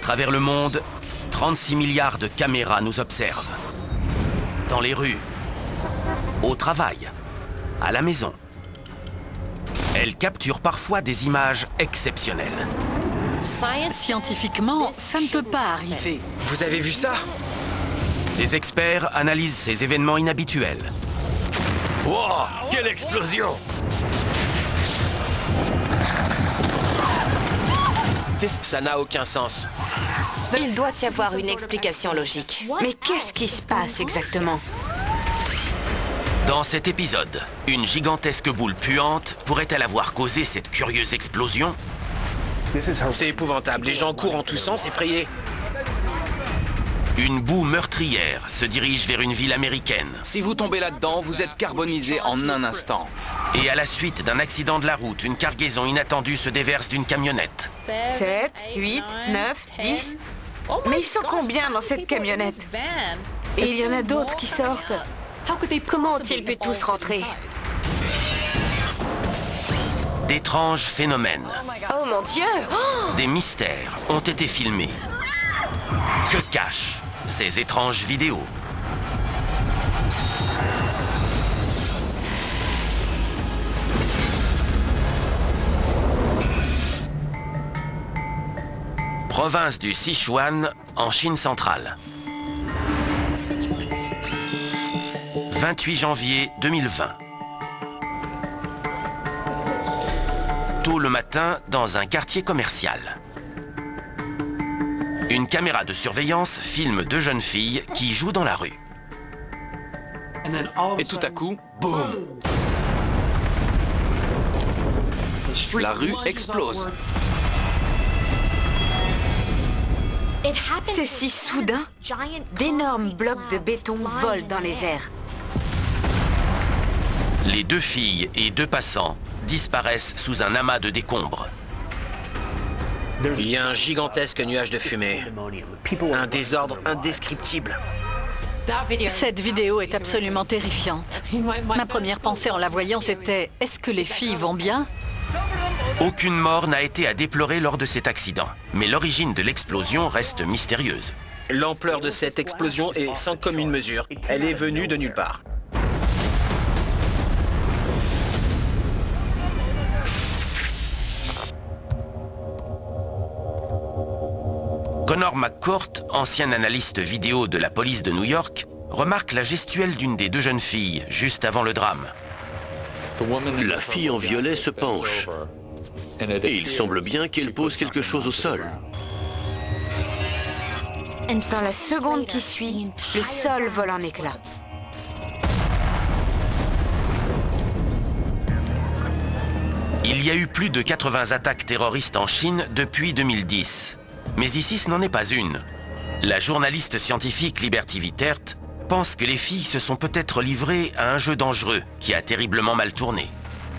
travers le monde, 36 milliards de caméras nous observent. Dans les rues, au travail, à la maison. Elles capturent parfois des images exceptionnelles. Scientifiquement, ça ne peut pas arriver. Vous avez vu ça? Des experts analysent ces événements inhabituels. Wow, quelle explosion! Ça n'a aucun sens. Il doit y avoir une explication logique. Mais qu'est-ce qui se passe exactement? Dans cet épisode, une gigantesque boule puante pourrait-elle avoir causé cette curieuse explosion? C'est épouvantable, les gens courent en tous sens, effrayés. Une boue meurtrière se dirige vers une ville américaine. Si vous tombez là-dedans, vous êtes carbonisé en un instant. Et à la suite d'un accident de la route, une cargaison inattendue se déverse d'une camionnette. 7, 8, 9, 10. Mais ils sont combien dans cette camionnette? Et il y en a d'autres qui sortent. Comment ont-ils pu tous rentrer? D'étranges phénomènes, Oh mon Dieu! des mystères ont été filmés. Que cachent ces étranges vidéos? Province du Sichuan, en Chine centrale. 28 janvier 2020. Tôt le matin, dans un quartier commercial. Une caméra de surveillance filme deux jeunes filles qui jouent dans la rue. Et tout à coup, boum! La rue explose. C'est si soudain. D'énormes blocs de béton volent dans les airs. Les deux filles et deux passants disparaissent sous un amas de décombres. Il y a un gigantesque nuage de fumée. Un désordre indescriptible. Cette vidéo est absolument terrifiante. Ma première pensée en la voyant, c'était « Est-ce que les filles vont bien ?» Aucune mort n'a été à déplorer lors de cet accident, mais l'origine de l'explosion reste mystérieuse. L'ampleur de cette explosion est sans commune mesure. Elle est venue de nulle part. Connor McCourt, ancien analyste vidéo de la police de New York, remarque la gestuelle d'une des deux jeunes filles juste avant le drame. La fille en violet se penche. Et il semble bien qu'elle pose quelque chose au sol. Dans la seconde qui suit, le sol vole en éclats. Il y a eu plus de 80 attaques terroristes en Chine depuis 2010. Mais ici, ce n'en est pas une. La journaliste scientifique Liberty Wittert pense que les filles se sont peut-être livrées à un jeu dangereux qui a terriblement mal tourné.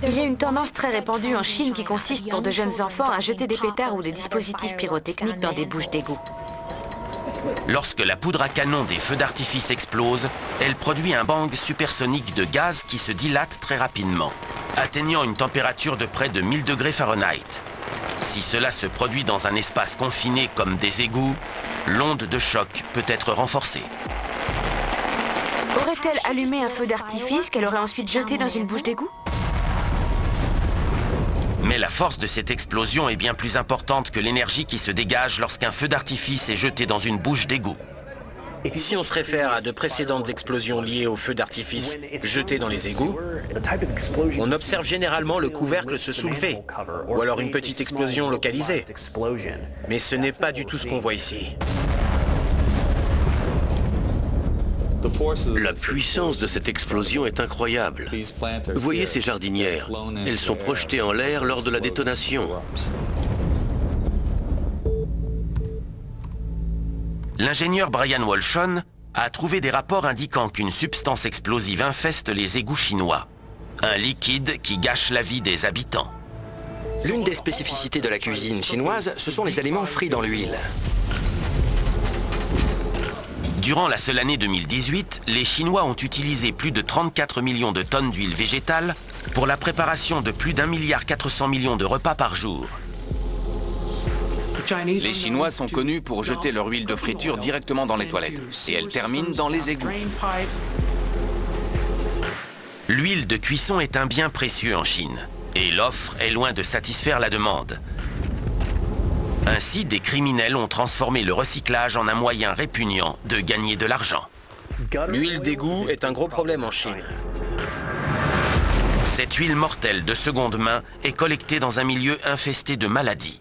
Il y a une tendance très répandue en Chine qui consiste pour de jeunes enfants à jeter des pétards ou des dispositifs pyrotechniques dans des bouches d'égout. Lorsque la poudre à canon des feux d'artifice explose, elle produit un bang supersonique de gaz qui se dilate très rapidement, atteignant une température de près de 1000 degrés Fahrenheit. Si cela se produit dans un espace confiné comme des égouts, l'onde de choc peut être renforcée. Aurait-elle allumé un feu d'artifice qu'elle aurait ensuite jeté dans une bouche d'égout? Mais la force de cette explosion est bien plus importante que l'énergie qui se dégage lorsqu'un feu d'artifice est jeté dans une bouche d'égout. Si on se réfère à de précédentes explosions liées au feu d'artifice jetés dans les égouts, on observe généralement le couvercle se soulever, ou alors une petite explosion localisée. Mais ce n'est pas du tout ce qu'on voit ici. La puissance de cette explosion est incroyable. Voyez ces jardinières. Elles sont projetées en l'air lors de la détonation. L'ingénieur Brian Wolchon a trouvé des rapports indiquant qu'une substance explosive infeste les égouts chinois. Un liquide qui gâche la vie des habitants. L'une des spécificités de la cuisine chinoise, ce sont les aliments frits dans l'huile. Durant la seule année 2018, les Chinois ont utilisé plus de 34 millions de tonnes d'huile végétale pour la préparation de plus d'1,4 milliard de repas par jour. Les Chinois sont connus pour jeter leur huile de friture directement dans les toilettes. Et elle termine dans les égouts. L'huile de cuisson est un bien précieux en Chine. Et l'offre est loin de satisfaire la demande. Ainsi, des criminels ont transformé le recyclage en un moyen répugnant de gagner de l'argent. L'huile d'égout est un gros problème en Chine. Cette huile mortelle de seconde main est collectée dans un milieu infesté de maladies.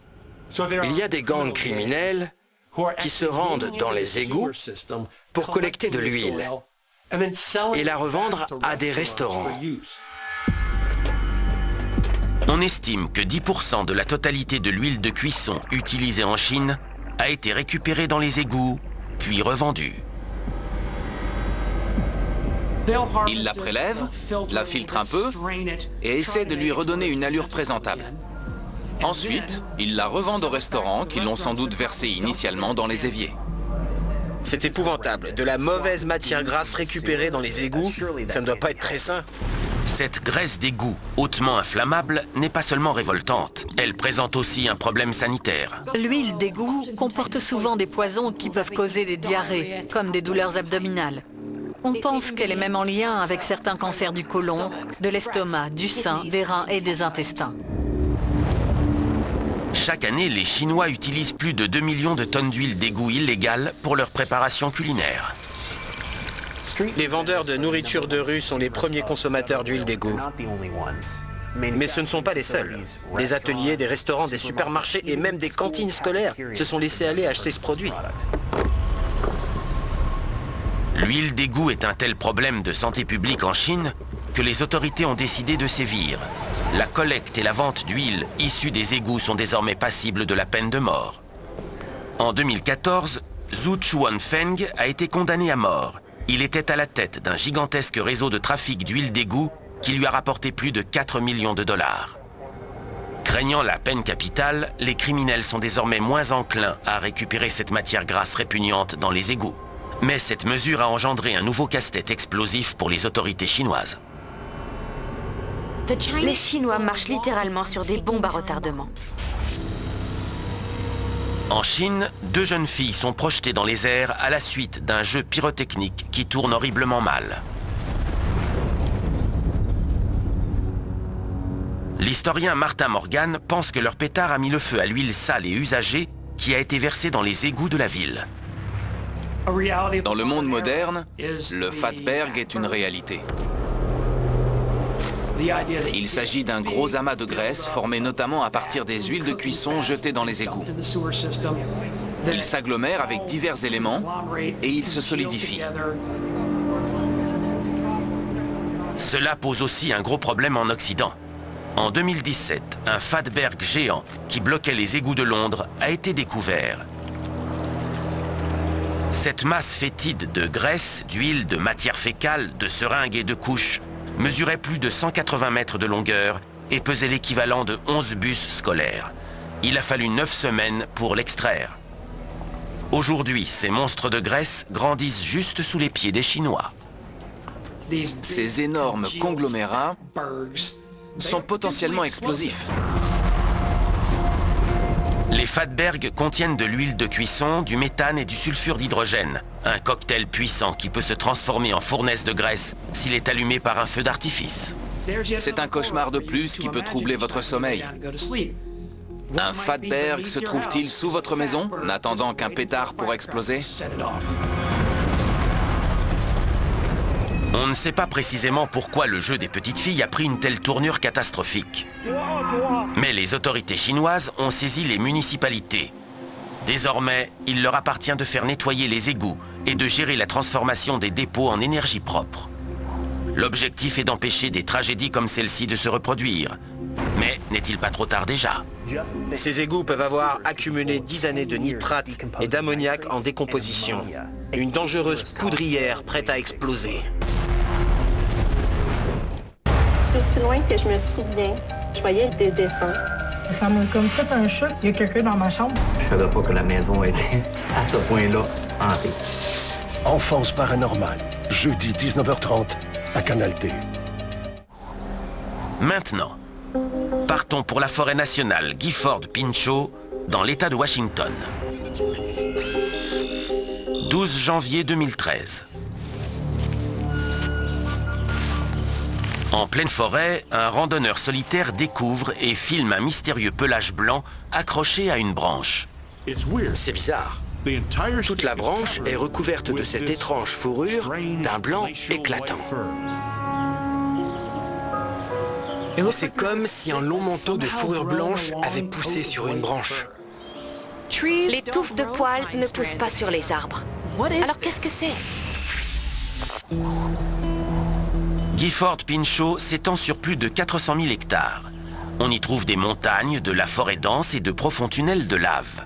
Il y a des gangs criminels qui se rendent dans les égouts pour collecter de l'huile et la revendre à des restaurants. On estime que 10% de la totalité de l'huile de cuisson utilisée en Chine a été récupérée dans les égouts, puis revendue. Ils la prélèvent, la filtrent un peu et essaient de lui redonner une allure présentable. Ensuite, ils la revendent aux restaurants qui l'ont sans doute versée initialement dans les éviers. C'est épouvantable. De la mauvaise matière grasse récupérée dans les égouts, ça ne doit pas être très sain. Cette graisse d'égout hautement inflammable n'est pas seulement révoltante, elle présente aussi un problème sanitaire. L'huile d'égout comporte souvent des poisons qui peuvent causer des diarrhées, comme des douleurs abdominales. On pense qu'elle est même en lien avec certains cancers du côlon, de l'estomac, du sein, des reins et des intestins. Chaque année, les Chinois utilisent plus de 2 millions de tonnes d'huile d'égout illégale pour leur préparation culinaire. Les vendeurs de nourriture de rue sont les premiers consommateurs d'huile d'égout. Mais ce ne sont pas les seuls. Des ateliers, des restaurants, des supermarchés et même des cantines scolaires se sont laissés aller acheter ce produit. L'huile d'égout est un tel problème de santé publique en Chine que les autorités ont décidé de sévir. La collecte et la vente d'huile issue des égouts sont désormais passibles de la peine de mort. En 2014, Zhu Chuanfeng a été condamné à mort. Il était à la tête d'un gigantesque réseau de trafic d'huile d'égout qui lui a rapporté plus de 4 millions de dollars. Craignant la peine capitale, les criminels sont désormais moins enclins à récupérer cette matière grasse répugnante dans les égouts. Mais cette mesure a engendré un nouveau casse-tête explosif pour les autorités chinoises. Les Chinois marchent littéralement sur des bombes à retardement. En Chine, 2 jeunes filles sont projetées dans les airs à la suite d'un jeu pyrotechnique qui tourne horriblement mal. L'historien Martin Morgan pense que leur pétard a mis le feu à l'huile sale et usagée qui a été versée dans les égouts de la ville. Dans le monde moderne, le fatberg est une réalité. Il s'agit d'un gros amas de graisse formé notamment à partir des huiles de cuisson jetées dans les égouts. Il s'agglomère avec divers éléments et il se solidifie. Cela pose aussi un gros problème en Occident. En 2017, un fatberg géant qui bloquait les égouts de Londres a été découvert. Cette masse fétide de graisse, d'huile, de matière fécale, de seringues et de couches mesurait plus de 180 mètres de longueur et pesait l'équivalent de 11 bus scolaires. Il a fallu 9 semaines pour l'extraire. Aujourd'hui, ces monstres de graisse grandissent juste sous les pieds des Chinois. Ces énormes conglomérats sont potentiellement explosifs. Les fatbergs contiennent de l'huile de cuisson, du méthane et du sulfure d'hydrogène. Un cocktail puissant qui peut se transformer en fournaise de graisse s'il est allumé par un feu d'artifice. C'est un cauchemar de plus qui peut troubler votre sommeil. Un fatberg se trouve-t-il sous votre maison, n'attendant qu'un pétard pour exploser? On ne sait pas précisément pourquoi le jeu des petites filles a pris une telle tournure catastrophique. Mais les autorités chinoises ont saisi les municipalités. Désormais, il leur appartient de faire nettoyer les égouts et de gérer la transformation des dépôts en énergie propre. L'objectif est d'empêcher des tragédies comme celle-ci de se reproduire. Mais n'est-il pas trop tard déjà? Ces égouts peuvent avoir accumulé 10 années de nitrate et d'ammoniac en décomposition. Une dangereuse poudrière prête à exploser. Aussi loin que je me souviens, je voyais des défunts. Ça m'a comme fait un choc. Il y a quelqu'un dans ma chambre. Je savais pas que la maison était à ce point-là hantée. Enfance paranormale, jeudi 19h30 à Canal D. Maintenant, partons pour la forêt nationale Gifford-Pinchot, dans l'État de Washington. 12 janvier 2013. En pleine forêt, un randonneur solitaire découvre et filme un mystérieux pelage blanc accroché à une branche. C'est bizarre. Toute la branche est recouverte de cette étrange fourrure d'un blanc éclatant. C'est comme si un long manteau de fourrure blanche avait poussé sur une branche. Les touffes de poils ne poussent pas sur les arbres. Alors qu'est-ce que c'est? Gifford Pinchot s'étend sur plus de 400 000 hectares. On y trouve des montagnes, de la forêt dense et de profonds tunnels de lave.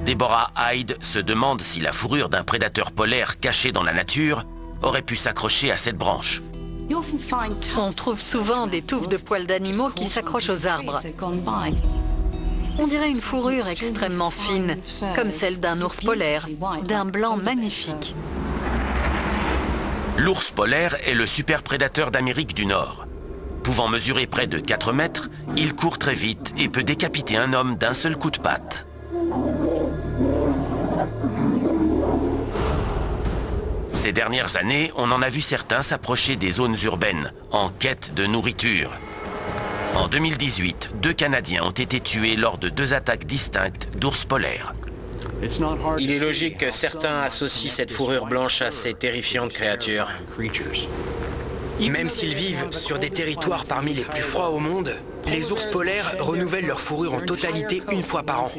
Deborah Hyde se demande si la fourrure d'un prédateur polaire caché dans la nature aurait pu s'accrocher à cette branche. On trouve souvent des touffes de poils d'animaux qui s'accrochent aux arbres. On dirait une fourrure extrêmement fine, comme celle d'un ours polaire, d'un blanc magnifique. L'ours polaire est le super prédateur d'Amérique du Nord. Pouvant mesurer près de 4 mètres, il court très vite et peut décapiter un homme d'un seul coup de patte. Ces dernières années, on en a vu certains s'approcher des zones urbaines, en quête de nourriture. En 2018, 2 Canadiens ont été tués lors de 2 attaques distinctes d'ours polaires. Il est logique que certains associent cette fourrure blanche à ces terrifiantes créatures. Même s'ils vivent sur des territoires parmi les plus froids au monde, les ours polaires renouvellent leur fourrure en totalité une fois par an.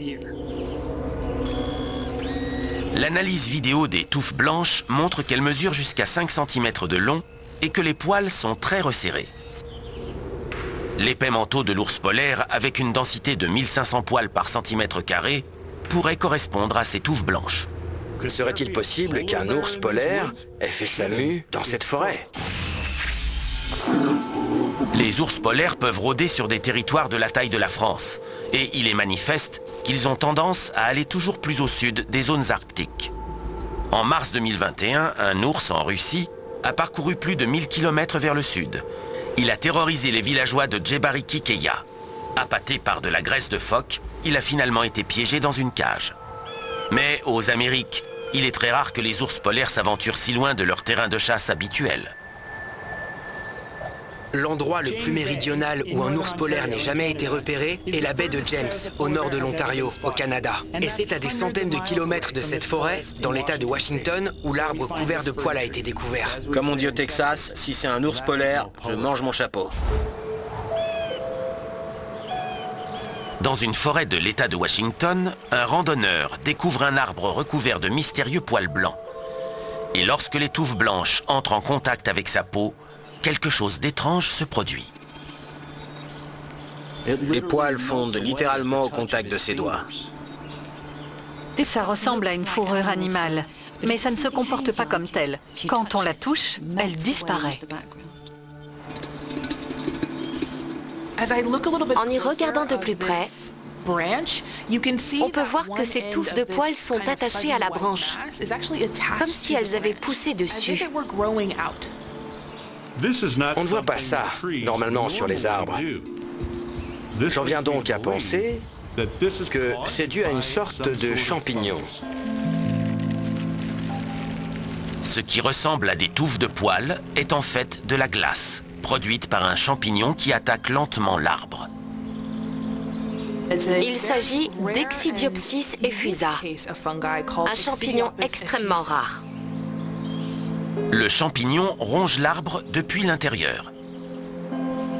L'analyse vidéo des touffes blanches montre qu'elles mesurent jusqu'à 5 cm de long et que les poils sont très resserrés. L'épais manteau de l'ours polaire, avec une densité de 1500 poils par centimètre carré, pourrait correspondre à ces touffes blanches. Serait-il possible qu'un ours polaire ait fait sa mue dans cette forêt? Les ours polaires peuvent rôder sur des territoires de la taille de la France, et il est manifeste qu'ils ont tendance à aller toujours plus au sud des zones arctiques. En mars 2021, un ours en Russie a parcouru plus de 1000 km vers le sud. Il a terrorisé les villageois de Djebariki-Keya. Appâté par de la graisse de phoque, il a finalement été piégé dans une cage. Mais aux Amériques, il est très rare que les ours polaires s'aventurent si loin de leur terrain de chasse habituel. L'endroit le plus méridional où un ours polaire n'ait jamais été repéré est la baie de James, au nord de l'Ontario, au Canada. Et c'est à des centaines de kilomètres de cette forêt, dans l'État de Washington, où l'arbre couvert de poils a été découvert. Comme on dit au Texas, si c'est un ours polaire, je mange mon chapeau. Dans une forêt de l'État de Washington, un randonneur découvre un arbre recouvert de mystérieux poils blancs. Et lorsque les touffes blanches entrent en contact avec sa peau, quelque chose d'étrange se produit. Les poils fondent littéralement au contact de ses doigts. Et ça ressemble à une fourrure animale, mais ça ne se comporte pas comme telle. Quand on la touche, elle disparaît. En y regardant de plus près, on peut voir que ces touffes de poils sont attachées à la branche, comme si elles avaient poussé dessus. On ne voit pas ça, normalement, sur les arbres. J'en viens donc à penser que c'est dû à une sorte de champignon. Ce qui ressemble à des touffes de poils est en fait de la glace, produite par un champignon qui attaque lentement l'arbre. Il s'agit d'Exidiopsis effusa, un champignon extrêmement rare. Le champignon ronge l'arbre depuis l'intérieur.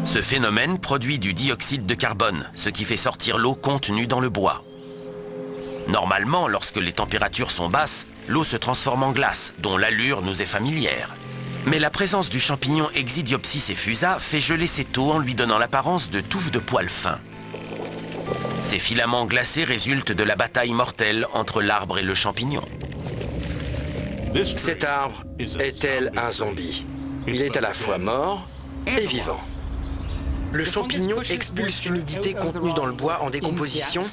Ce phénomène produit du dioxyde de carbone, ce qui fait sortir l'eau contenue dans le bois. Normalement, lorsque les températures sont basses, l'eau se transforme en glace, dont l'allure nous est familière. Mais la présence du champignon Exidiopsis effusa fait geler cette eau en lui donnant l'apparence de touffes de poils fins. Ces filaments glacés résultent de la bataille mortelle entre l'arbre et le champignon. Cet arbre est tel un zombie. Il est à la fois mort et vivant. Le champignon expulse l'humidité contenue dans le bois en décomposition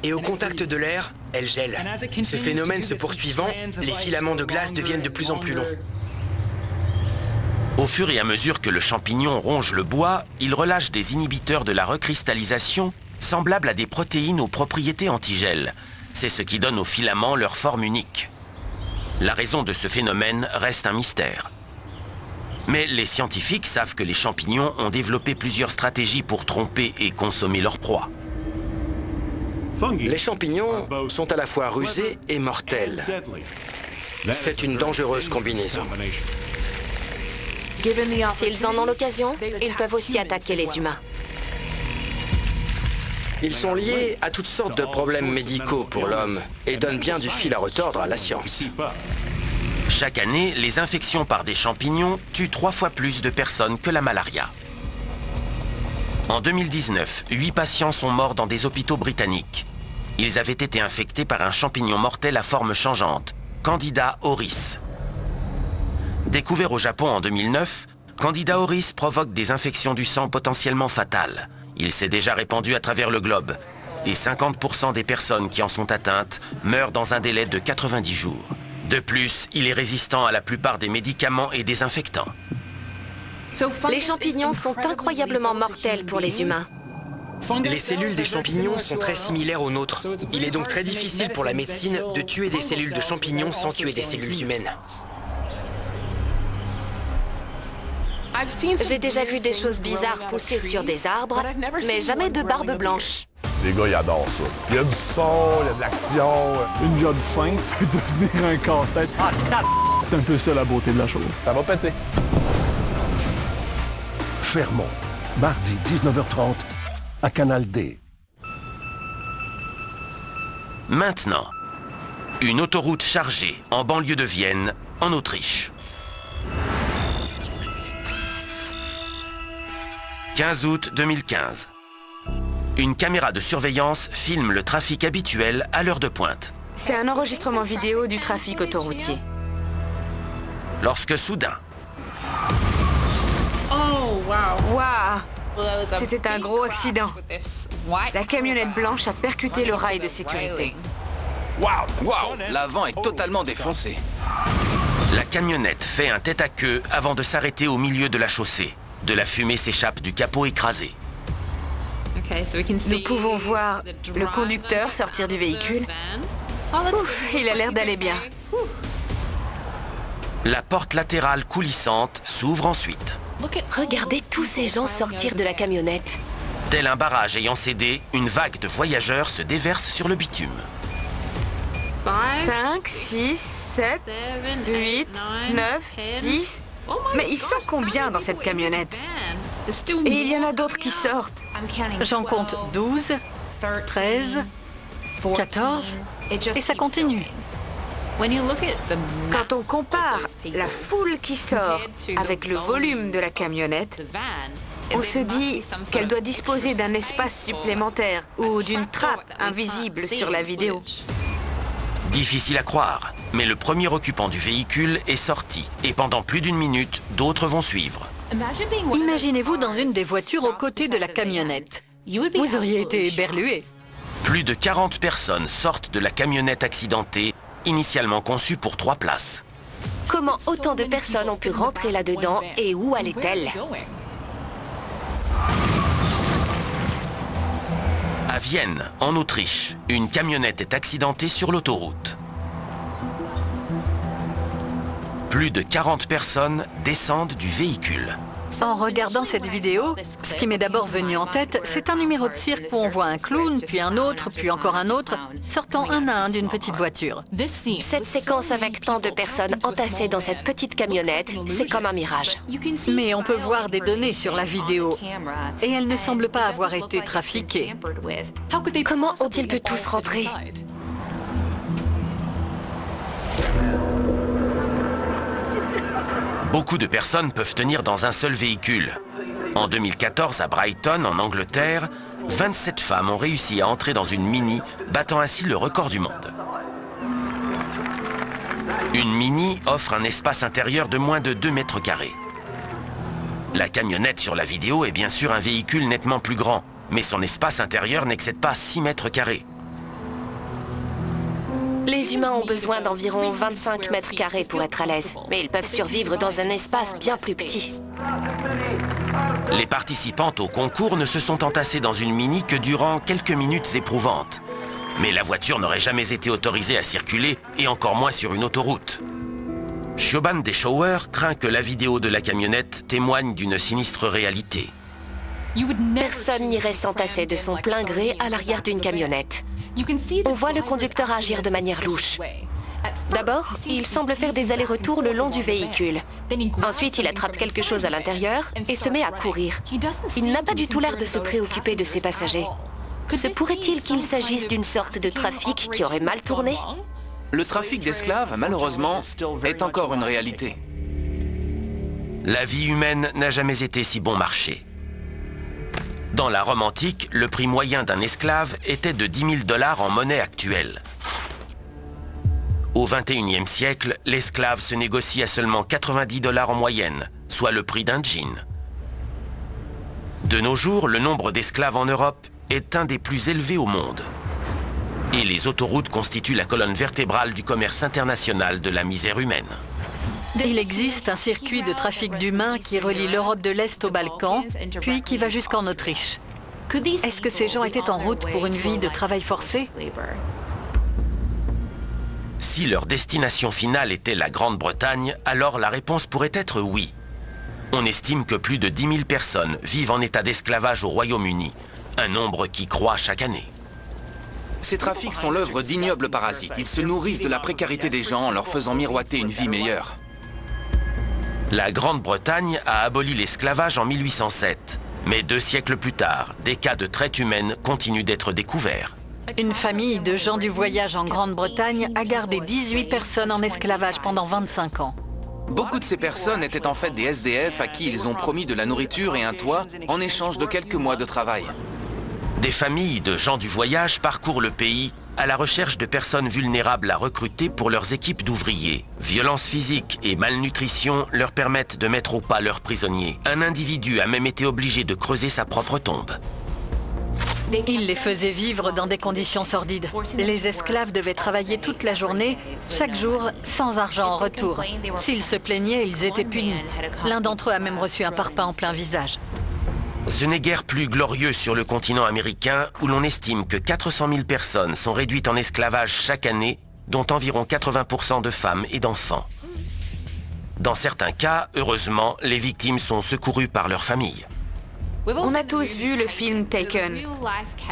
et au contact de l'air, elle gèle. Ce phénomène se poursuivant, les filaments de glace deviennent de plus en plus longs. Au fur et à mesure que le champignon ronge le bois, il relâche des inhibiteurs de la recristallisation semblables à des protéines aux propriétés antigel. C'est ce qui donne aux filaments leur forme unique. La raison de ce phénomène reste un mystère. Mais les scientifiques savent que les champignons ont développé plusieurs stratégies pour tromper et consommer leur proie. Les champignons sont à la fois rusés et mortels. C'est une dangereuse combinaison. S'ils en ont l'occasion, ils peuvent aussi attaquer les humains. Ils sont liés à toutes sortes de problèmes médicaux pour l'homme et donnent bien du fil à retordre à la science. Chaque année, les infections par des champignons tuent 3 fois plus de personnes que la malaria. En 2019, 8 patients sont morts dans des hôpitaux britanniques. Ils avaient été infectés par un champignon mortel à forme changeante, Candida auris. Découvert au Japon en 2009, Candida auris provoque des infections du sang potentiellement fatales. Il s'est déjà répandu à travers le globe et 50% des personnes qui en sont atteintes meurent dans un délai de 90 jours. De plus, il est résistant à la plupart des médicaments et désinfectants. Les champignons sont incroyablement mortels pour les humains. Les cellules des champignons sont très similaires aux nôtres. Il est donc très difficile pour la médecine de tuer des cellules de champignons sans tuer des cellules humaines. J'ai déjà vu des choses bizarres pousser sur des arbres, mais jamais de barbe blanche. Les gars, ils adorent ça. Il y a du son, il y a de l'action. Une job simple peut devenir un casse-tête. C'est un peu ça la beauté de la chose. Ça va péter. Fermont, mardi 19h30 à Canal D. Maintenant, une autoroute chargée en banlieue de Vienne, en Autriche. 15 août 2015. Une caméra de surveillance filme le trafic habituel à l'heure de pointe. C'est un enregistrement vidéo du trafic autoroutier. Lorsque soudain... Oh, wow! C'était un gros accident. La camionnette blanche a percuté le rail de sécurité. Wow! L'avant est totalement défoncé. La camionnette fait un tête-à-queue avant de s'arrêter au milieu de la chaussée. De la fumée s'échappe du capot écrasé. Nous pouvons voir le conducteur sortir du véhicule. Ouf, il a l'air d'aller bien. La porte latérale coulissante s'ouvre ensuite. Regardez tous ces gens sortir de la camionnette. Tel un barrage ayant cédé, une vague de voyageurs se déverse sur le bitume. 5, 6, 7, 8, 9, 10... Mais ils sont combien dans cette camionnette? Et il y en a d'autres qui sortent. J'en compte 12, 13, 14, et ça continue. Quand on compare la foule qui sort avec le volume de la camionnette, on se dit qu'elle doit disposer d'un espace supplémentaire ou d'une trappe invisible sur la vidéo. Difficile à croire, mais le premier occupant du véhicule est sorti et pendant plus d'une minute, d'autres vont suivre. Imaginez-vous dans une des voitures aux côtés de la camionnette. Vous auriez été éberlué. Plus de 40 personnes sortent de la camionnette accidentée, initialement conçue pour 3 places. Comment autant de personnes ont pu rentrer là-dedans et où allaient-elles? À Vienne, en Autriche, une camionnette est accidentée sur l'autoroute. Plus de 40 personnes descendent du véhicule. En regardant cette vidéo, ce qui m'est d'abord venu en tête, c'est un numéro de cirque où on voit un clown, puis un autre, puis encore un autre, sortant un à un d'une petite voiture. Cette séquence avec tant de personnes entassées dans cette petite camionnette, c'est comme un mirage. Mais on peut voir des données sur la vidéo, et elles ne semblent pas avoir été trafiquées. Comment ont-ils pu tous rentrer? Beaucoup de personnes peuvent tenir dans un seul véhicule. En 2014, à Brighton, en Angleterre, 27 femmes ont réussi à entrer dans une Mini, battant ainsi le record du monde. Une Mini offre un espace intérieur de moins de 2 mètres carrés. La camionnette sur la vidéo est bien sûr un véhicule nettement plus grand, mais son espace intérieur n'excède pas 6 mètres carrés. Les humains ont besoin d'environ 25 mètres carrés pour être à l'aise, mais ils peuvent survivre dans un espace bien plus petit. Les participantes au concours ne se sont entassées dans une Mini que durant quelques minutes éprouvantes. Mais la voiture n'aurait jamais été autorisée à circuler, et encore moins sur une autoroute. Siobhan Deschauer craint que la vidéo de la camionnette témoigne d'une sinistre réalité. Personne n'irait s'entasser de son plein gré à l'arrière d'une camionnette. On voit le conducteur agir de manière louche. D'abord, il semble faire des allers-retours le long du véhicule. Ensuite, il attrape quelque chose à l'intérieur et se met à courir. Il n'a pas du tout l'air de se préoccuper de ses passagers. Se pourrait-il qu'il s'agisse d'une sorte de trafic qui aurait mal tourné ? Le trafic d'esclaves, malheureusement, est encore une réalité. La vie humaine n'a jamais été si bon marché. Dans la Rome antique, le prix moyen d'un esclave était de 10 000 $ en monnaie actuelle. Au XXIe siècle, l'esclave se négocie à seulement 90 $ en moyenne, soit le prix d'un jean. De nos jours, le nombre d'esclaves en Europe est un des plus élevés au monde. Et les autoroutes constituent la colonne vertébrale du commerce international de la misère humaine. Il existe un circuit de trafic d'humains qui relie l'Europe de l'Est aux Balkans, puis qui va jusqu'en Autriche. Est-ce que ces gens étaient en route pour une vie de travail forcé ? Si leur destination finale était la Grande-Bretagne, alors la réponse pourrait être oui. On estime que plus de 10 000 personnes vivent en état d'esclavage au Royaume-Uni, un nombre qui croît chaque année. Ces trafics sont l'œuvre d'ignobles parasites. Ils se nourrissent de la précarité des gens en leur faisant miroiter une vie meilleure. La Grande-Bretagne a aboli l'esclavage en 1807. Mais 2 siècles plus tard, des cas de traite humaine continuent d'être découverts. Une famille de gens du voyage en Grande-Bretagne a gardé 18 personnes en esclavage pendant 25 ans. Beaucoup de ces personnes étaient en fait des SDF à qui ils ont promis de la nourriture et un toit en échange de quelques mois de travail. Des familles de gens du voyage parcourent le pays à la recherche de personnes vulnérables à recruter pour leurs équipes d'ouvriers. Violence physique et malnutrition leur permettent de mettre au pas leurs prisonniers. Un individu a même été obligé de creuser sa propre tombe. Ils les faisaient vivre dans des conditions sordides. Les esclaves devaient travailler toute la journée, chaque jour, sans argent en retour. S'ils se plaignaient, ils étaient punis. L'un d'entre eux a même reçu un parpaing en plein visage. Ce n'est guère plus glorieux sur le continent américain où l'on estime que 400 000 personnes sont réduites en esclavage chaque année, dont environ 80% de femmes et d'enfants. Dans certains cas, heureusement, les victimes sont secourues par leurs familles. On a tous vu le film Taken.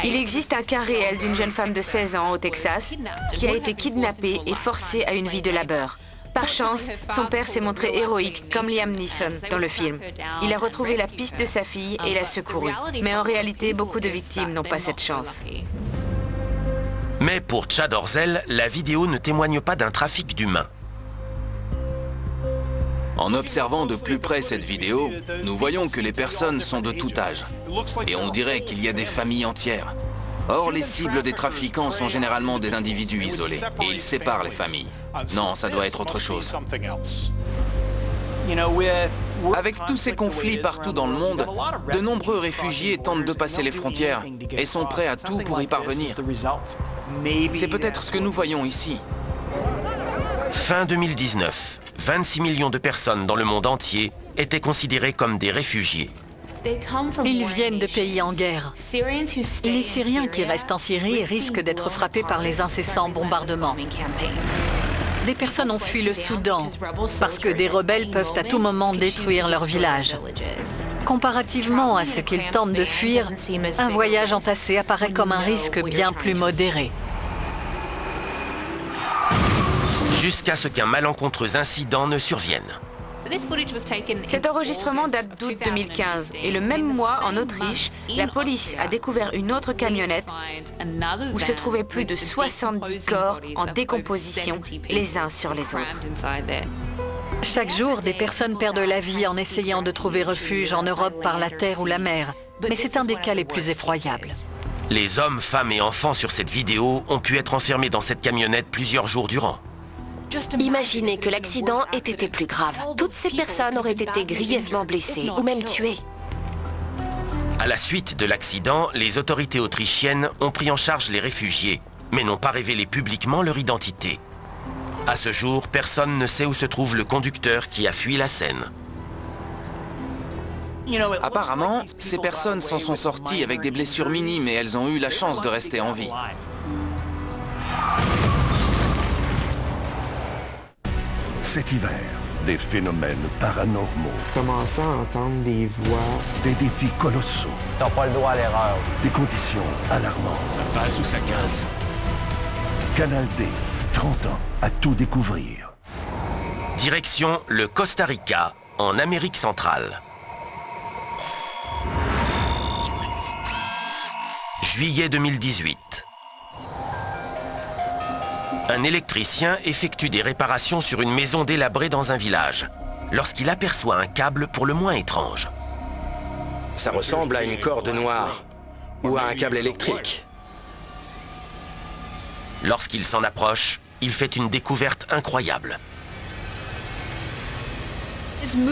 Il existe un cas réel d'une jeune femme de 16 ans au Texas qui a été kidnappée et forcée à une vie de labeur. Par chance, son père s'est montré héroïque, comme Liam Neeson dans le film. Il a retrouvé la piste de sa fille et l'a secourue. Mais en réalité, beaucoup de victimes n'ont pas cette chance. Mais pour Chad Orzel, la vidéo ne témoigne pas d'un trafic d'humains. En observant de plus près cette vidéo, nous voyons que les personnes sont de tout âge. Et on dirait qu'il y a des familles entières. Or, les cibles des trafiquants sont généralement des individus isolés. Et ils séparent les familles. Non, ça doit être autre chose. Avec tous ces conflits partout dans le monde, de nombreux réfugiés tentent de passer les frontières et sont prêts à tout pour y parvenir. C'est peut-être ce que nous voyons ici. Fin 2019, 26 millions de personnes dans le monde entier étaient considérées comme des réfugiés. Ils viennent de pays en guerre. Les Syriens qui restent en Syrie risquent d'être frappés par les incessants bombardements. Des personnes ont fui le Soudan parce que des rebelles peuvent à tout moment détruire leur village. Comparativement à ce qu'ils tentent de fuir, un voyage entassé apparaît comme un risque bien plus modéré. Jusqu'à ce qu'un malencontreux incident ne survienne. Cet enregistrement date d'août 2015 et le même mois, en Autriche, la police a découvert une autre camionnette où se trouvaient plus de 70 corps en décomposition, les uns sur les autres. Chaque jour, des personnes perdent la vie en essayant de trouver refuge en Europe par la terre ou la mer, mais c'est un des cas les plus effroyables. Les hommes, femmes et enfants sur cette vidéo ont pu être enfermés dans cette camionnette plusieurs jours durant. Imaginez que l'accident ait été plus grave. Toutes ces personnes auraient été grièvement blessées ou même tuées. À la suite de l'accident, les autorités autrichiennes ont pris en charge les réfugiés, mais n'ont pas révélé publiquement leur identité. À ce jour, personne ne sait où se trouve le conducteur qui a fui la scène. Apparemment, ces personnes s'en sont sorties avec des blessures minimes et elles ont eu la chance de rester en vie. Cet hiver, des phénomènes paranormaux. Commençant à entendre des voix. Des défis colossaux. T'as pas le droit à l'erreur. Des conditions alarmantes. Ça passe ou ça casse. Canal D, 30 ans à tout découvrir. Direction le Costa Rica, en Amérique centrale. Juillet 2018. Un électricien effectue des réparations sur une maison délabrée dans un village, lorsqu'il aperçoit un câble pour le moins étrange. Ça ressemble à une corde noire ou à un câble électrique. Lorsqu'il s'en approche, il fait une découverte incroyable.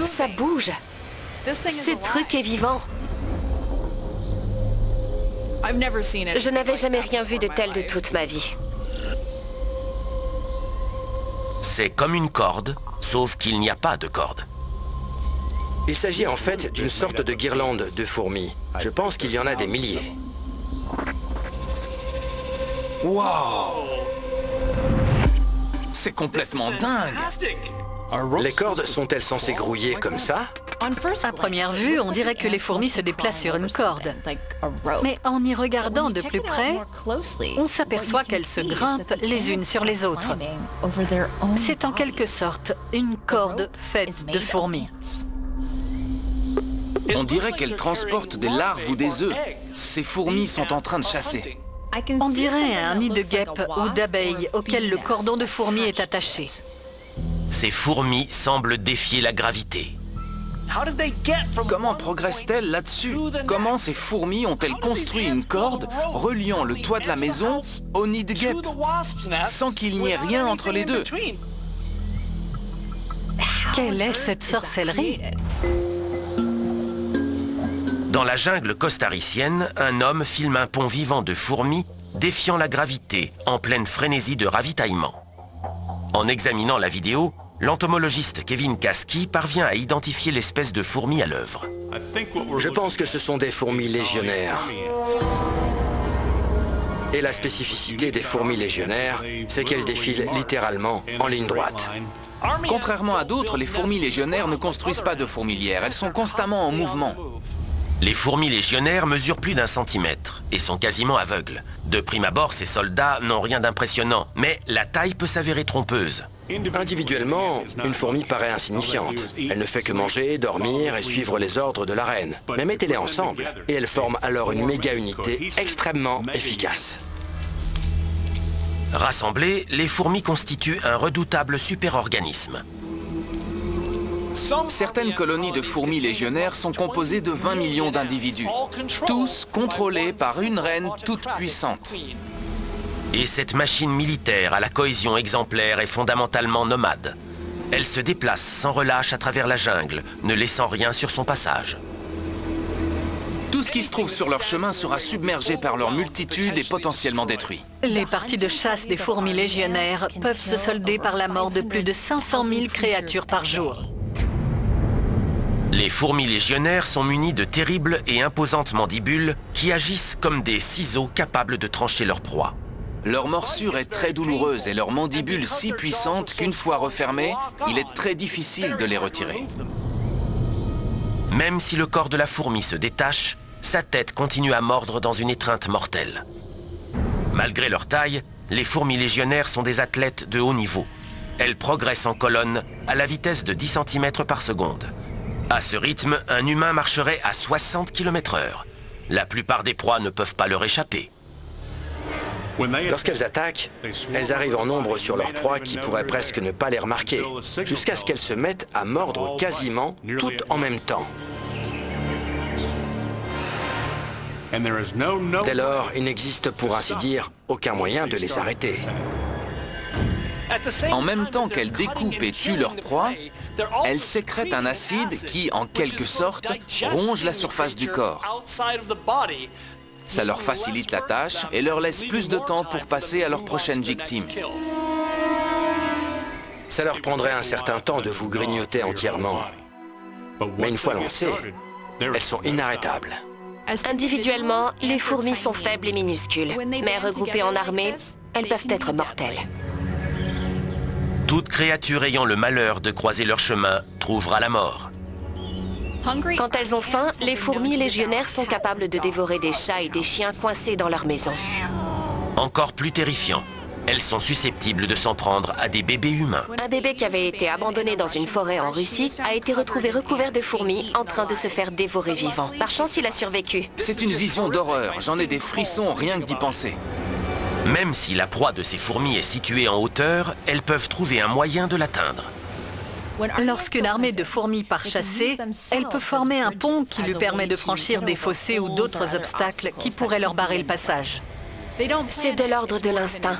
Ça bouge. Ce truc est vivant. Je n'avais jamais rien vu de tel de toute ma vie. C'est comme une corde, sauf qu'il n'y a pas de corde. Il s'agit en fait d'une sorte de guirlande de fourmis. Je pense qu'il y en a des milliers. Wow! C'est complètement dingue! Les cordes sont-elles censées grouiller comme ça? À première vue, on dirait que les fourmis se déplacent sur une corde. Mais en y regardant de plus près, on s'aperçoit qu'elles se grimpent les unes sur les autres. C'est en quelque sorte une corde faite de fourmis. On dirait qu'elles transportent des larves ou des œufs. Ces fourmis sont en train de chasser. On dirait un nid de guêpes ou d'abeilles auquel le cordon de fourmis est attaché. Ces fourmis semblent défier la gravité. Comment progressent-elles là-dessus? Comment ces fourmis ont-elles construit une corde reliant le toit de la maison au nid de guêpes, sans qu'il n'y ait rien entre les deux? Quelle est cette sorcellerie? Dans la jungle costaricienne, un homme filme un pont vivant de fourmis défiant la gravité en pleine frénésie de ravitaillement. En examinant la vidéo, l'entomologiste Kevin Kasky parvient à identifier l'espèce de fourmi à l'œuvre. Je pense que ce sont des fourmis légionnaires. Et la spécificité des fourmis légionnaires, c'est qu'elles défilent littéralement en ligne droite. Contrairement à d'autres, les fourmis légionnaires ne construisent pas de fourmilière. Elles sont constamment en mouvement. Les fourmis légionnaires mesurent plus d'1 centimètre et sont quasiment aveugles. De prime abord, ces soldats n'ont rien d'impressionnant, mais la taille peut s'avérer trompeuse. Individuellement, une fourmi paraît insignifiante. Elle ne fait que manger, dormir et suivre les ordres de la reine. Mais mettez-les ensemble et elles forment alors une méga-unité extrêmement efficace. Rassemblées, les fourmis constituent un redoutable superorganisme. Certaines colonies de fourmis légionnaires sont composées de 20 millions d'individus, tous contrôlés par une reine toute puissante. Et cette machine militaire à la cohésion exemplaire est fondamentalement nomade. Elle se déplace sans relâche à travers la jungle, ne laissant rien sur son passage. Tout ce qui se trouve sur leur chemin sera submergé par leur multitude et potentiellement détruit. Les parties de chasse des fourmis légionnaires peuvent se solder par la mort de plus de 500 000 créatures par jour. Les fourmis légionnaires sont munies de terribles et imposantes mandibules qui agissent comme des ciseaux capables de trancher leur proie. Leur morsure est très douloureuse et leurs mandibules si puissantes qu'une fois refermées, il est très difficile de les retirer. Même si le corps de la fourmi se détache, sa tête continue à mordre dans une étreinte mortelle. Malgré leur taille, les fourmis légionnaires sont des athlètes de haut niveau. Elles progressent en colonne à la vitesse de 10 cm par seconde. À ce rythme, un humain marcherait à 60 km/h. La plupart des proies ne peuvent pas leur échapper. Lorsqu'elles attaquent, elles arrivent en nombre sur leur proie qui pourrait presque ne pas les remarquer, jusqu'à ce qu'elles se mettent à mordre quasiment toutes en même temps. Dès lors, il n'existe pour ainsi dire aucun moyen de les arrêter. En même temps qu'elles découpent et tuent leur proie, elles sécrètent un acide qui, en quelque sorte, ronge la surface du corps. Ça leur facilite la tâche et leur laisse plus de temps pour passer à leur prochaine victime. Ça leur prendrait un certain temps de vous grignoter entièrement. Mais une fois lancés, Elles sont inarrêtables. Individuellement, les fourmis sont faibles et minuscules, mais regroupées en armée, elles peuvent être mortelles. Toute créature ayant le malheur de croiser leur chemin trouvera la mort. Quand elles ont faim, les fourmis légionnaires sont capables de dévorer des chats et des chiens coincés dans leur maison. Encore plus terrifiant, elles sont susceptibles de s'en prendre à des bébés humains. Un bébé qui avait été abandonné dans une forêt en Russie a été retrouvé recouvert de fourmis en train de se faire dévorer vivant. Par chance, il a survécu. C'est une vision d'horreur. J'en ai des frissons rien que d'y penser. Même si la proie de ces fourmis est située en hauteur, elles peuvent trouver un moyen de l'atteindre. Lorsqu'une armée de fourmis part chasser, elle peut former un pont qui lui permet de franchir des fossés ou d'autres obstacles qui pourraient leur barrer le passage. C'est de l'ordre de l'instinct.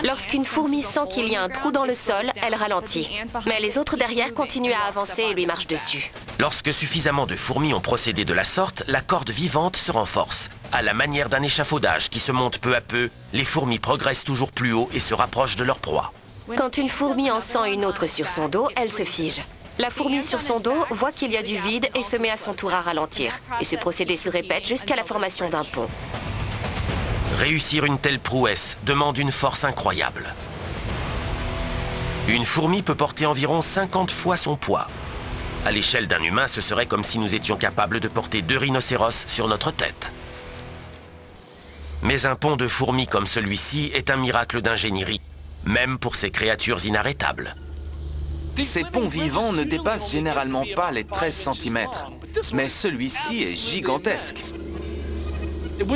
Lorsqu'une fourmi sent qu'il y a un trou dans le sol, elle ralentit. Mais les autres derrière continuent à avancer et lui marchent dessus. Lorsque suffisamment de fourmis ont procédé de la sorte, la corde vivante se renforce. À la manière d'un échafaudage qui se monte peu à peu, les fourmis progressent toujours plus haut et se rapprochent de leur proie. Quand une fourmi en sent une autre sur son dos, elle se fige. La fourmi sur son dos voit qu'il y a du vide et se met à son tour à ralentir. Et ce procédé se répète jusqu'à la formation d'un pont. Réussir une telle prouesse demande une force incroyable. Une fourmi peut porter environ 50 fois son poids. À l'échelle d'un humain, ce serait comme si nous étions capables de porter 2 rhinocéros sur notre tête. Mais un pont de fourmis comme celui-ci est un miracle d'ingénierie, même pour ces créatures inarrêtables. Ces ponts vivants ne dépassent généralement pas les 13 cm, mais celui-ci est gigantesque.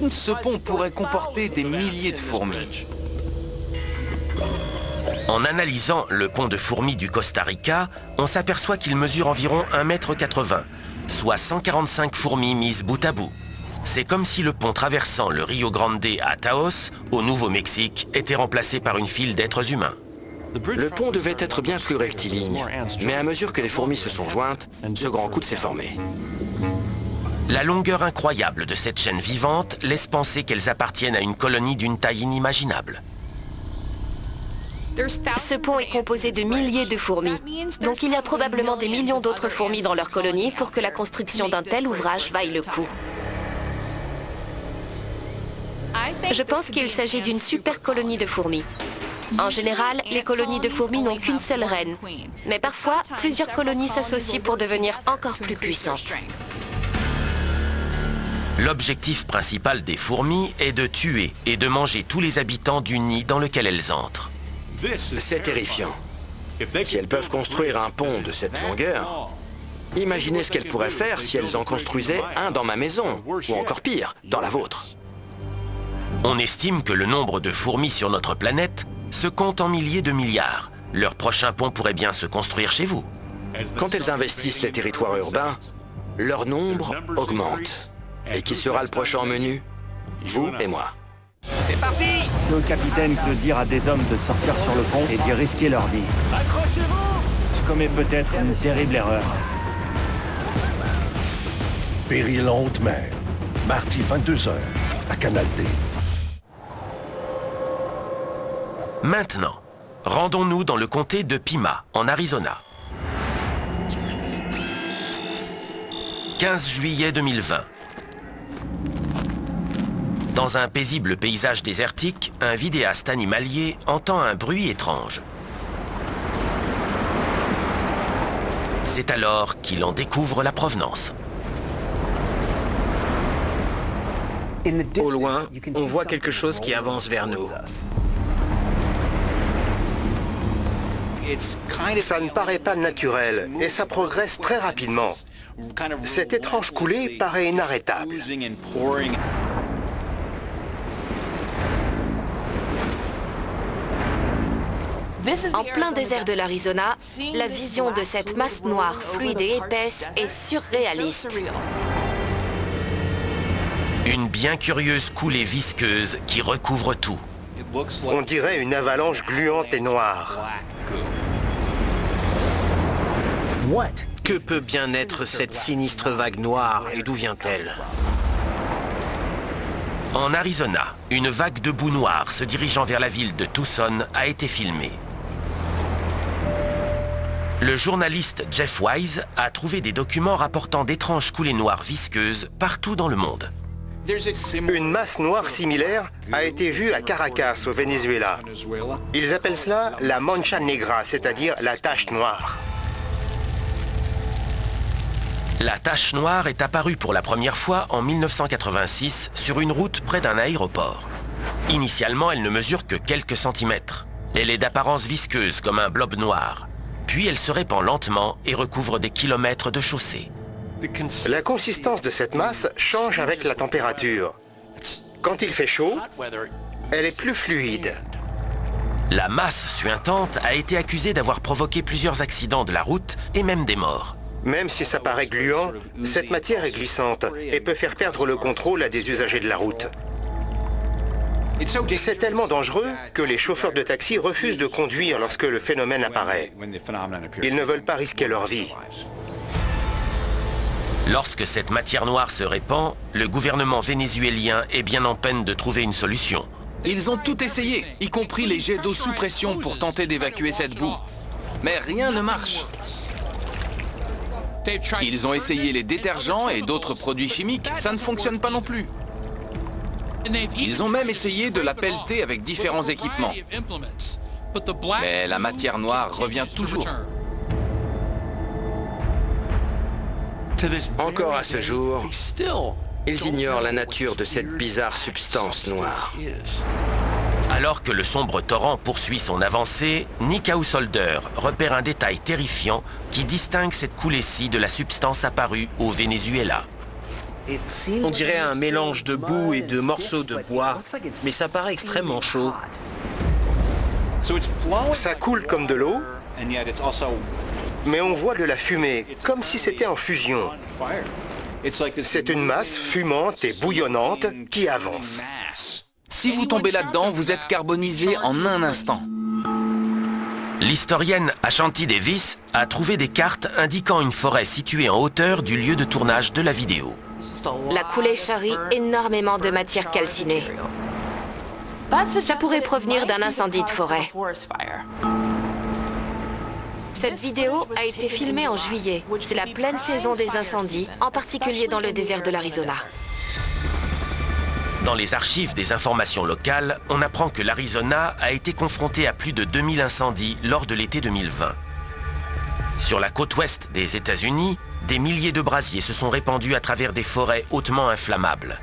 Ce pont pourrait comporter des milliers de fourmis. En analysant le pont de fourmis du Costa Rica, on s'aperçoit qu'il mesure environ 1,80 m, soit 145 fourmis mises bout à bout. C'est comme si le pont traversant le Rio Grande à Taos, au Nouveau-Mexique, était remplacé par une file d'êtres humains. Le pont devait être bien plus rectiligne, mais à mesure que les fourmis se sont jointes, ce grand coude s'est formé. La longueur incroyable de cette chaîne vivante laisse penser qu'elles appartiennent à une colonie d'une taille inimaginable. Ce pont est composé de milliers de fourmis, donc il y a probablement des millions d'autres fourmis dans leur colonie pour que la construction d'un tel ouvrage vaille le coup. Je pense qu'il s'agit d'une super colonie de fourmis. En général, les colonies de fourmis n'ont qu'une seule reine, mais parfois, plusieurs colonies s'associent pour devenir encore plus puissantes. L'objectif principal des fourmis est de tuer et de manger tous les habitants du nid dans lequel elles entrent. C'est terrifiant. Si elles peuvent construire un pont de cette longueur, imaginez ce qu'elles pourraient faire si elles en construisaient un dans ma maison, ou encore pire, dans la vôtre. On estime que le nombre de fourmis sur notre planète se compte en milliers de milliards. Leur prochain pont pourrait bien se construire chez vous. Quand elles investissent les territoires urbains, leur nombre augmente. Et qui sera le prochain menu? Vous et moi. C'est parti! C'est au capitaine de dire à des hommes de sortir sur le pont et d'y risquer leur vie. Accrochez-vous! Je commets peut-être une terrible erreur. Péril en haute mer. Mardi 22h, à Canal D. Maintenant, rendons-nous dans le comté de Pima, en Arizona. 15 juillet 2020. Dans un paisible paysage désertique, un vidéaste animalier entend un bruit étrange. C'est alors qu'il en découvre la provenance. Au loin, on voit quelque chose qui avance vers nous. Ça ne paraît pas naturel et ça progresse très rapidement. Cette étrange coulée paraît inarrêtable. En plein désert de l'Arizona, la vision de cette masse noire fluide et épaisse est surréaliste. Une bien curieuse coulée visqueuse qui recouvre tout. On dirait une avalanche gluante et noire. Que peut bien être cette sinistre vague noire et d'où vient-elle? En Arizona, une vague de boue noire se dirigeant vers la ville de Tucson a été filmée. Le journaliste Jeff Wise a trouvé des documents rapportant d'étranges coulées noires visqueuses partout dans le monde. Une masse noire similaire a été vue à Caracas, au Venezuela. Ils appellent cela la mancha negra, c'est-à-dire la tache noire. La tache noire est apparue pour la première fois en 1986 sur une route près d'un aéroport. Initialement, elle ne mesure que quelques centimètres. Elle est d'apparence visqueuse comme un blob noir. Puis elle se répand lentement et recouvre des kilomètres de chaussée. La consistance de cette masse change avec la température. Quand il fait chaud, elle est plus fluide. La masse suintante a été accusée d'avoir provoqué plusieurs accidents de la route et même des morts. Même si ça paraît gluant, cette matière est glissante et peut faire perdre le contrôle à des usagers de la route. C'est tellement dangereux que les chauffeurs de taxi refusent de conduire lorsque le phénomène apparaît. Ils ne veulent pas risquer leur vie. Lorsque cette matière noire se répand, le gouvernement vénézuélien est bien en peine de trouver une solution. Ils ont tout essayé, y compris les jets d'eau sous pression pour tenter d'évacuer cette boue. Mais rien ne marche. Ils ont essayé les détergents et d'autres produits chimiques, ça ne fonctionne pas non plus. Ils ont même essayé de la pelleter avec différents équipements. Mais la matière noire revient toujours. Encore à ce jour, ils ignorent la nature de cette bizarre substance noire. Alors que le sombre torrent poursuit son avancée, Nick Householder repère un détail terrifiant qui distingue cette coulée-ci de la substance apparue au Venezuela. On dirait un mélange de boue et de morceaux de bois, mais ça paraît extrêmement chaud. Ça coule comme de l'eau, mais on voit de la fumée, comme si c'était en fusion. C'est une masse fumante et bouillonnante qui avance. Si vous tombez là-dedans, vous êtes carbonisé en un instant. L'historienne Ashanti Davis a trouvé des cartes indiquant une forêt située en hauteur du lieu de tournage de la vidéo. La coulée charrie énormément de matière calcinée. Ça pourrait provenir d'un incendie de forêt. Cette vidéo a été filmée en juillet. C'est la pleine saison des incendies, en particulier dans le désert de l'Arizona. Dans les archives des informations locales, on apprend que l'Arizona a été confronté à plus de 2000 incendies lors de l'été 2020. Sur la côte ouest des États-Unis, des milliers de brasiers se sont répandus à travers des forêts hautement inflammables.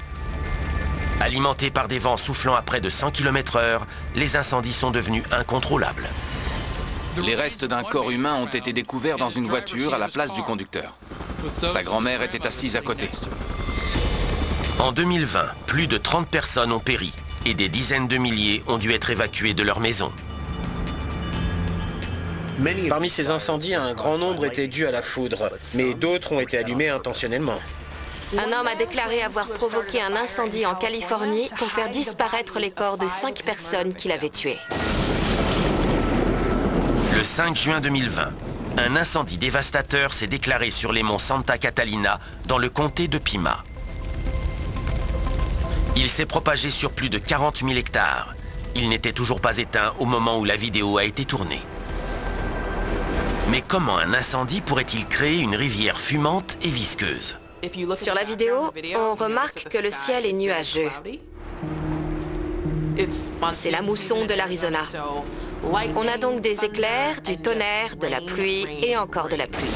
Alimentés par des vents soufflant à près de 100 km/h, les incendies sont devenus incontrôlables. Les restes d'un corps humain ont été découverts dans une voiture à la place du conducteur. Sa grand-mère était assise à côté. En 2020, plus de 30 personnes ont péri et des dizaines de milliers ont dû être évacuées de leur maison. Parmi ces incendies, un grand nombre étaient dus à la foudre, mais d'autres ont été allumés intentionnellement. Un homme a déclaré avoir provoqué un incendie en Californie pour faire disparaître les corps de 5 personnes qu'il avait tuées. Le 5 juin 2020, un incendie dévastateur s'est déclaré sur les monts Santa Catalina dans le comté de Pima. Il s'est propagé sur plus de 40 000 hectares. Il n'était toujours pas éteint au moment où la vidéo a été tournée. Mais comment un incendie pourrait-il créer une rivière fumante et visqueuse? Sur la vidéo, on remarque que le ciel est nuageux. C'est la mousson de l'Arizona. On a donc des éclairs, du tonnerre, de la pluie et encore de la pluie.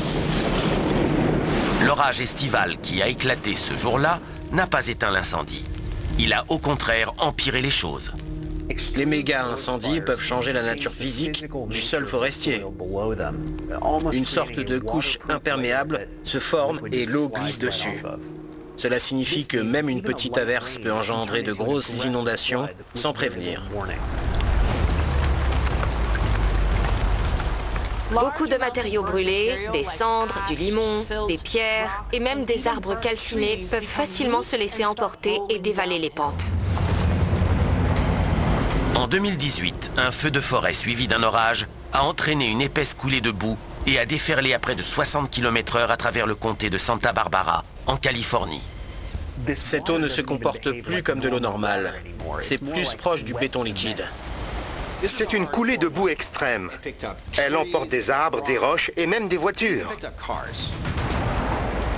L'orage estival qui a éclaté ce jour-là n'a pas éteint l'incendie. Il a au contraire empiré les choses. Les méga-incendies peuvent changer la nature physique du sol forestier. Une sorte de couche imperméable se forme et l'eau glisse dessus. Cela signifie que même une petite averse peut engendrer de grosses inondations sans prévenir. Beaucoup de matériaux brûlés, des cendres, du limon, des pierres et même des arbres calcinés peuvent facilement se laisser emporter et dévaler les pentes. En 2018, un feu de forêt suivi d'un orage a entraîné une épaisse coulée de boue et a déferlé à près de 60 km/h à travers le comté de Santa Barbara, en Californie. Cette eau ne se comporte plus comme de l'eau normale. C'est plus proche du béton liquide. C'est une coulée de boue extrême. Elle emporte des arbres, des roches et même des voitures.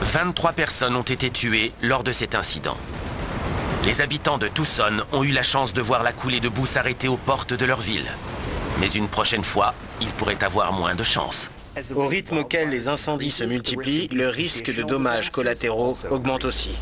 23 personnes ont été tuées lors de cet incident. Les habitants de Tucson ont eu la chance de voir la coulée de boue s'arrêter aux portes de leur ville. Mais une prochaine fois, ils pourraient avoir moins de chance. Au rythme auquel les incendies se multiplient, le risque de dommages collatéraux augmente aussi.